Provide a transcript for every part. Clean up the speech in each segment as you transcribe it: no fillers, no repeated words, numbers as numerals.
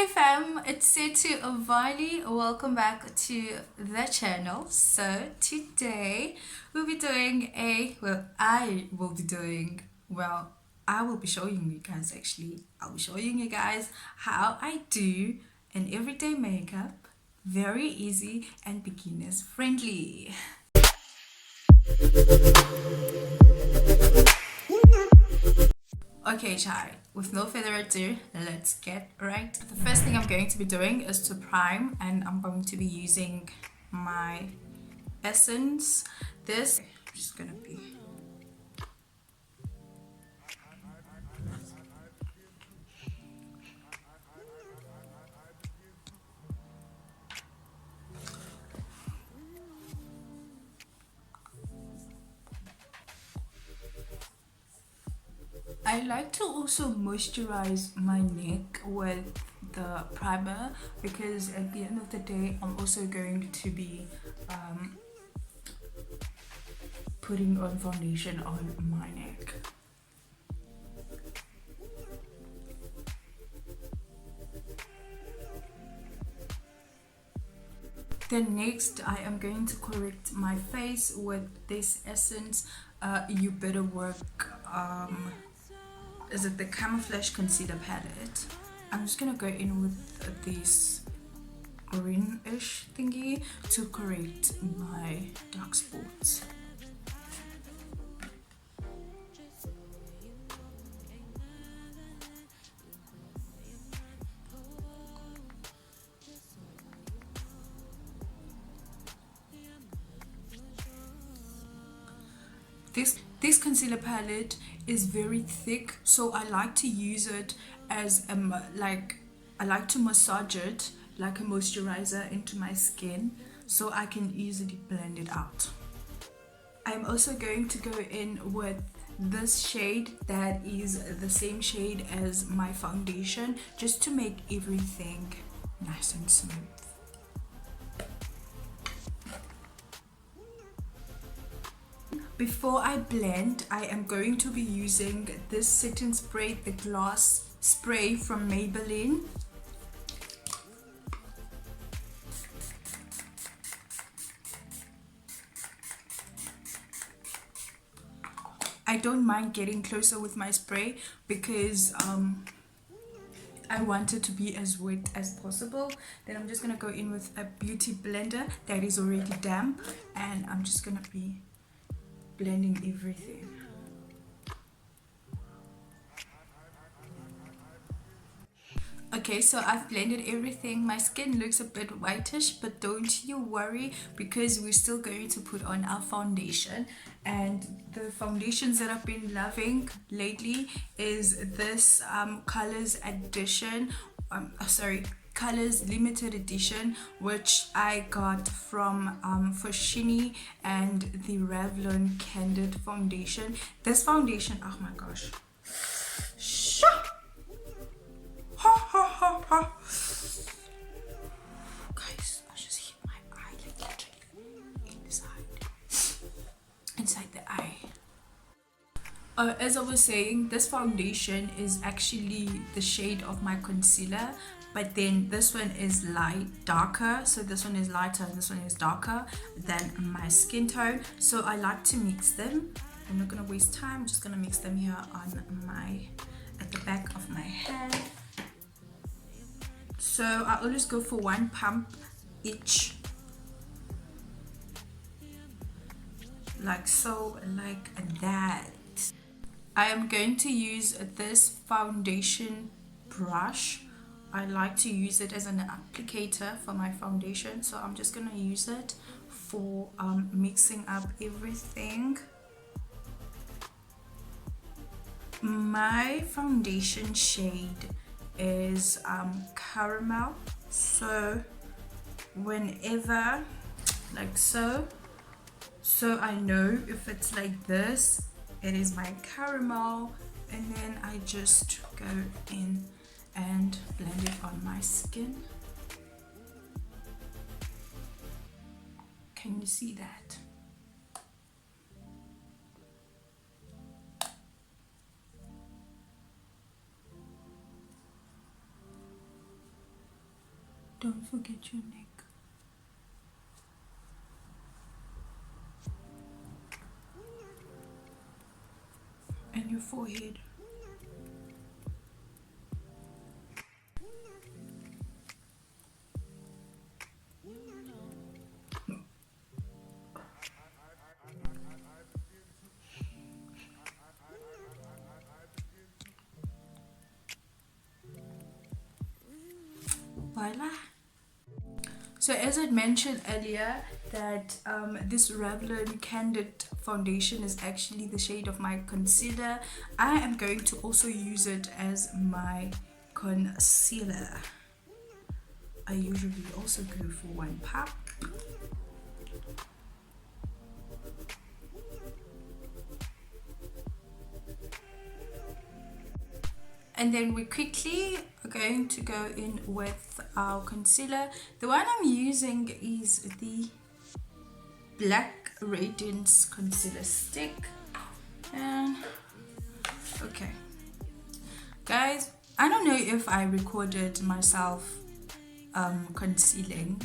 Hey fam, it's Setu Ovali. Welcome back to the channel. So today we'll be doing I will be showing you guys I'll be showing you guys how I do an everyday makeup. Very easy and beginners friendly. Okay, child, with no further ado, let's get right. The first thing I'm going to be doing is to prime, and I'm going to be using my essence. This is just gonna be I like to also moisturize my neck with the primer because at the end of the day I'm also going to be putting on foundation on my neck. Then next I am going to correct my face with this essence. You better work is it the camouflage concealer palette. I'm just gonna go in with this greenish thingy to correct my dark spots. This concealer palette is very thick, so I like to use it as I like to massage it like a moisturizer into my skin so I can easily blend it out. I'm also going to go in with this shade that is the same shade as my foundation just to make everything nice and smooth. Before I blend, I am going to be using this setting spray, the glass spray from Maybelline. I don't mind getting closer with my spray because I want it to be as wet as possible. Then I'm just going to go in with a beauty blender that is already damp, and I'm just going to be blending everything. Okay, so I've blended everything. My skin looks a bit whitish, but don't you worry because we're still going to put on our foundation. And the foundations that I've been loving lately is this Colors Edition, Colors Limited Edition, which I got from Foschioni and the Revlon Candid foundation. This foundation, oh my gosh. Guys, I just hit my eye like inside the eye. As I was saying, this foundation is actually the shade of my concealer, but then this one is darker, so this one is lighter and this one is darker than my skin tone, so I like to mix them. I'm not gonna waste time, I'm just gonna mix them here at the back of my hand. So I always go for one pump each, like so, like that. I am going to use this foundation brush. I like to use it as an applicator for my foundation, so I'm just gonna use it for mixing up everything. My foundation shade is caramel, so whenever like so I know if it's like this, it is my caramel, and then I just go in and blend it on my skin. Can you see that? Don't forget your neck. And your forehead. Voila. So as I mentioned earlier that this Revlon Candid foundation is actually the shade of my concealer. I am going to also use it as my concealer. I usually also go for one pop. And then we quickly are going to go in with our concealer. The one I'm using is the Black Radiance concealer stick. And okay, guys, I don't know if I recorded myself concealing,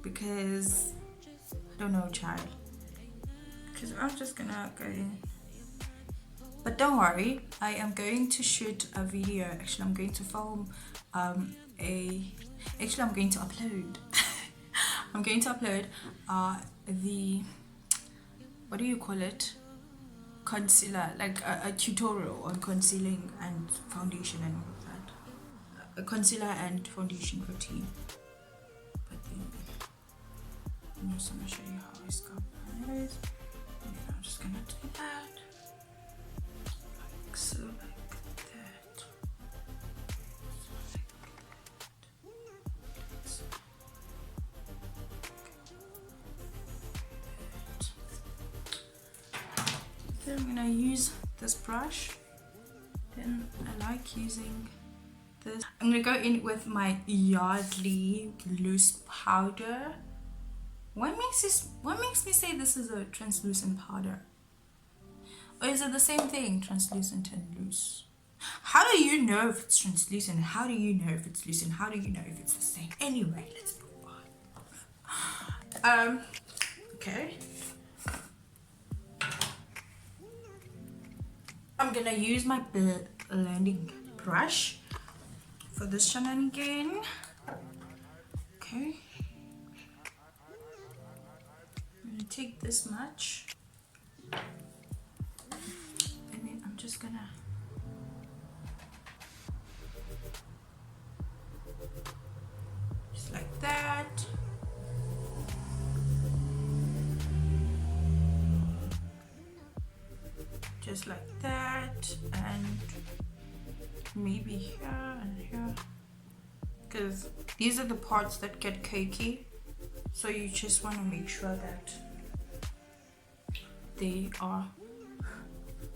because I don't know, child, because I'm just gonna go in. But don't worry, I am going to shoot a video. Actually, I'm going to film I'm going to upload I'm going to upload the, what do you call it, concealer, like a tutorial on concealing and foundation and all of that, a concealer and foundation routine. But then I'm just going to show you how I scalp my nose, and then I'm just going to do that. So like that. Then I'm gonna use this brush. Then I like using this. I'm gonna go in with my Yardley loose powder. What makes me say this is a translucent powder? Or is it the same thing, translucent and loose? How do you know if it's translucent? How do you know if it's loose? And how do you know if it's the same? Anyway, let's move on. Okay. I'm gonna use my blending brush for this shenanigan. Okay. I'm gonna take this much. Just gonna just like that. Just like that, and maybe here and here, because these are the parts that get cakey, so you just want to make sure that they are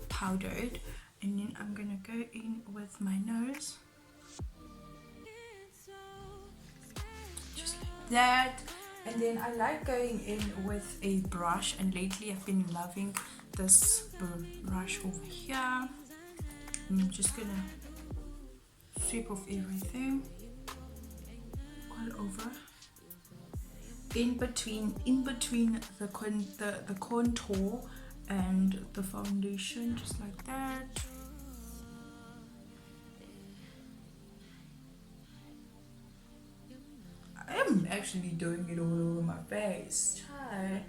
powdered. And then I'm gonna go in with my nose, just like that. And then I like going in with a brush, and lately I've been loving this brush over here. And I'm just gonna sweep off everything all over, in between the contour and the foundation, just like that. I am actually doing it all over my face. Try.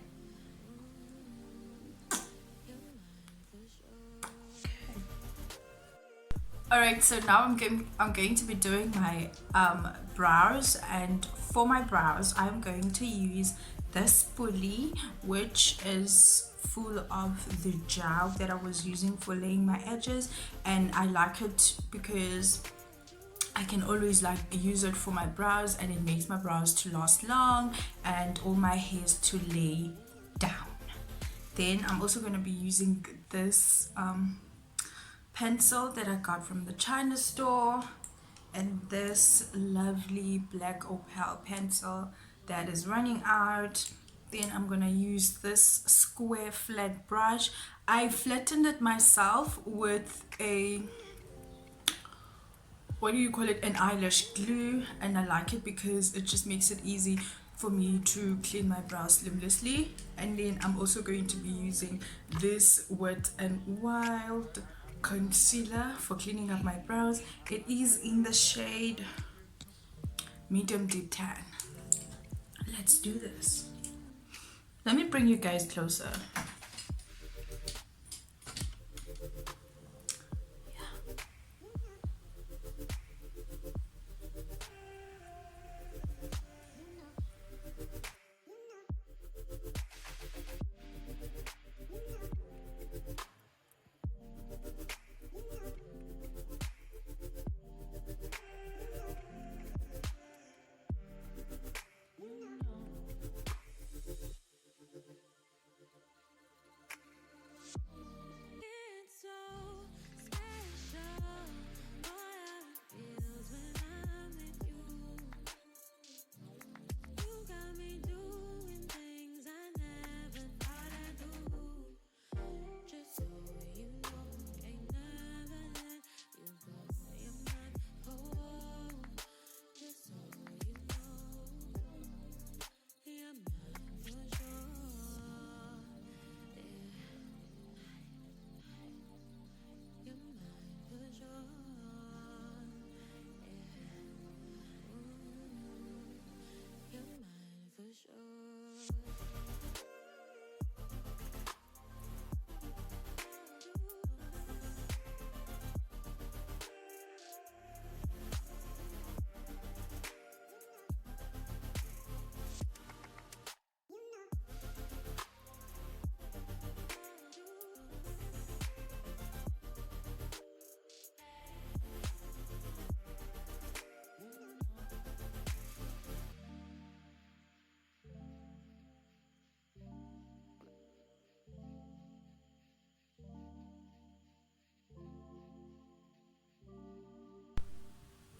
Okay. Alright, so now I'm going to be doing my brows, and for my brows I'm going to use this spoolie, which is full of the gel that I was using for laying my edges, and I like it because I can always like use it for my brows, and it makes my brows to last long and all my hairs to lay down. Then I'm also going to be using this pencil that I got from the China store, and this lovely black opal pencil that is running out. Then I'm gonna use this square flat brush. I flattened it myself with a what do you call it, an eyelash glue, and I like it because it just makes it easy for me to clean my brows seamlessly. And then I'm also going to be using this Wet and Wild concealer for cleaning up my brows. It is in the shade medium deep tan. Let's do this. Let me bring you guys closer.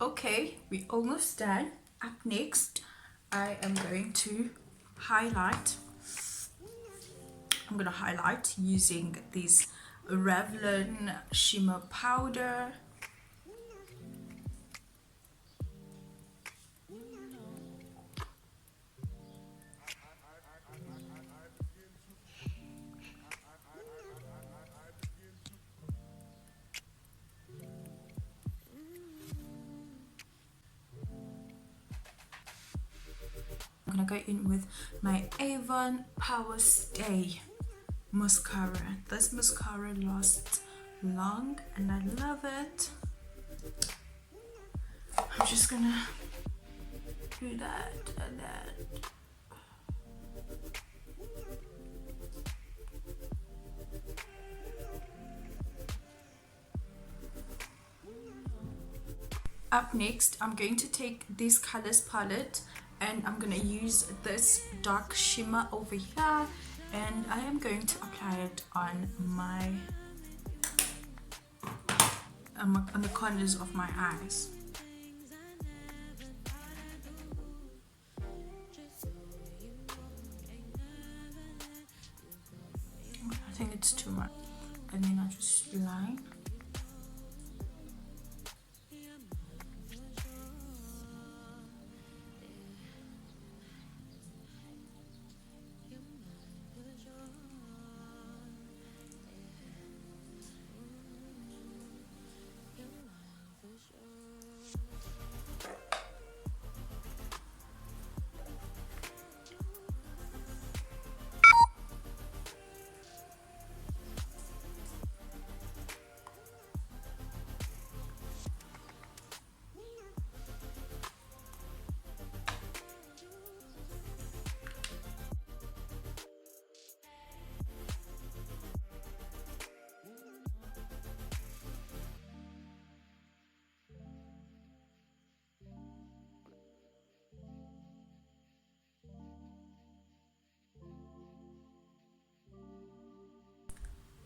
Okay, we're almost done. Up next, I am going to highlight. I'm going to highlight using this Revlon shimmer powder. I'm gonna go in with my Avon Power Stay mascara. This mascara lasts long and I love it. I'm just gonna do that and that. Up next, I'm going to take this colors palette and I'm gonna use this dark shimmer over here, and I am going to apply it on my on the corners of my eyes. I think it's too much, and then I just line.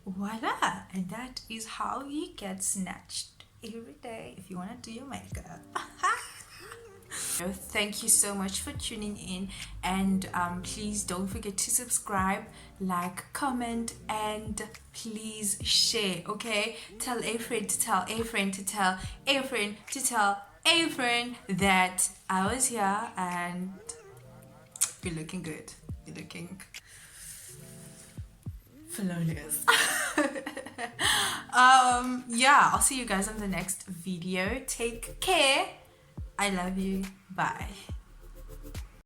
Voila! And that is how you get snatched every day if you want to do your makeup. Thank you so much for tuning in, and please don't forget to subscribe, like, comment, and please share. Okay, tell a friend to tell a friend to tell a friend to tell a friend that I was here, and you're looking good, you're looking flawless. Yeah, I'll see you guys on the next video. Take care. I love you. Bye.